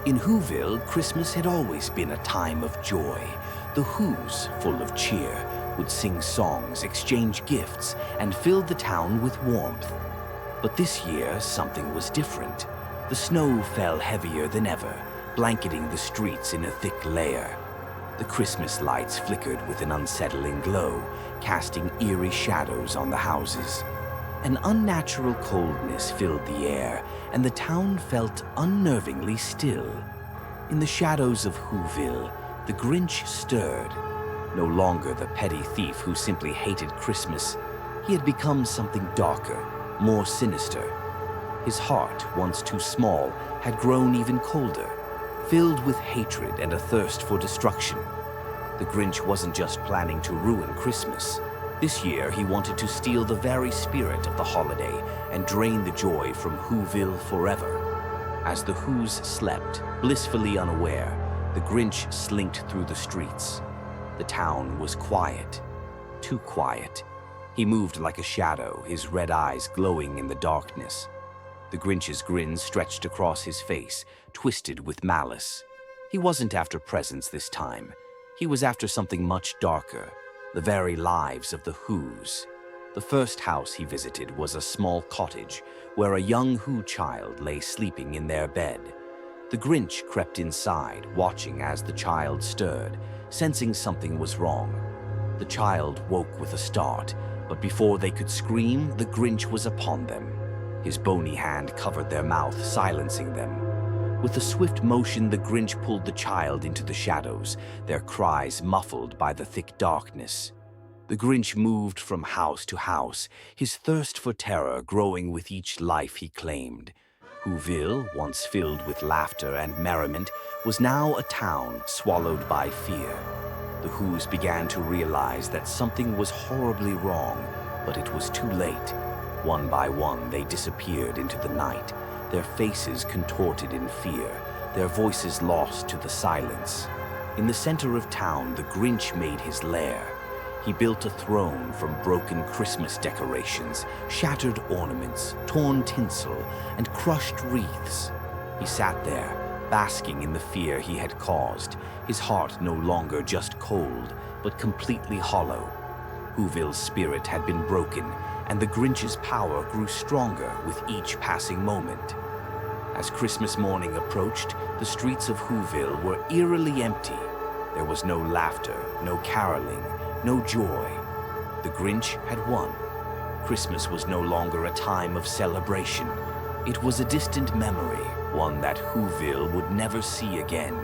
In Whoville, Christmas had always been a time of joy. The Whos, full of cheer, would sing songs, exchange gifts, and fill the town with warmth. But this year, something was different. The snow fell heavier than ever, blanketing the streets in a thick layer. The Christmas lights flickered with an unsettling glow, casting eerie shadows on the houses. An unnatural coldness filled the air, and the town felt unnervingly still. In the shadows of Whoville, the Grinch stirred. No longer the petty thief who simply hated Christmas, he had become something darker, more sinister. His heart, once too small, had grown even colder, filled with hatred and a thirst for destruction. The Grinch wasn't just planning to ruin Christmas. This year, he wanted to steal the very spirit of the holiday and drain the joy from Whoville forever. As the Whos slept, blissfully unaware, the Grinch slinked through the streets. The town was quiet, too quiet. He moved like a shadow, his red eyes glowing in the darkness. The Grinch's grin stretched across his face, twisted with malice. He wasn't after presents this time. He was after something much darker, the very lives of the Whos. The first house he visited was a small cottage where a young Who child lay sleeping in their bed. The Grinch crept inside, watching as the child stirred, sensing something was wrong. The child woke with a start, but before they could scream, the Grinch was upon them. His bony hand covered their mouth, silencing them. With a swift motion, the Grinch pulled the child into the shadows, their cries muffled by the thick darkness. The Grinch moved from house to house, his thirst for terror growing with each life he claimed. Whoville, once filled with laughter and merriment, was now a town swallowed by fear. The Whos began to realize that something was horribly wrong, but it was too late. One by one, they disappeared into the night, their faces contorted in fear, their voices lost to the silence. In the center of town, the Grinch made his lair. He built a throne from broken Christmas decorations, shattered ornaments, torn tinsel, and crushed wreaths. He sat there, basking in the fear he had caused, his heart no longer just cold, but completely hollow. Whoville's spirit had been broken, and the Grinch's power grew stronger with each passing moment. As Christmas morning approached, the streets of Whoville were eerily empty. There was no laughter, no caroling, no joy. The Grinch had won. Christmas was no longer a time of celebration. It was a distant memory, one that Whoville would never see again.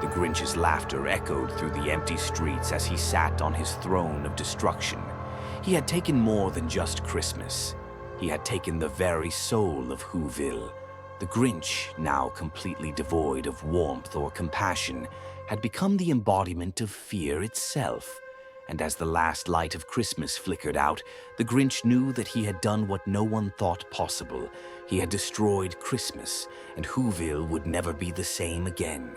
The Grinch's laughter echoed through the empty streets as he sat on his throne of destruction. He had taken more than just Christmas. He had taken the very soul of Whoville. The Grinch, now completely devoid of warmth or compassion, had become the embodiment of fear itself. And as the last light of Christmas flickered out, the Grinch knew that he had done what no one thought possible. He had destroyed Christmas, and Whoville would never be the same again.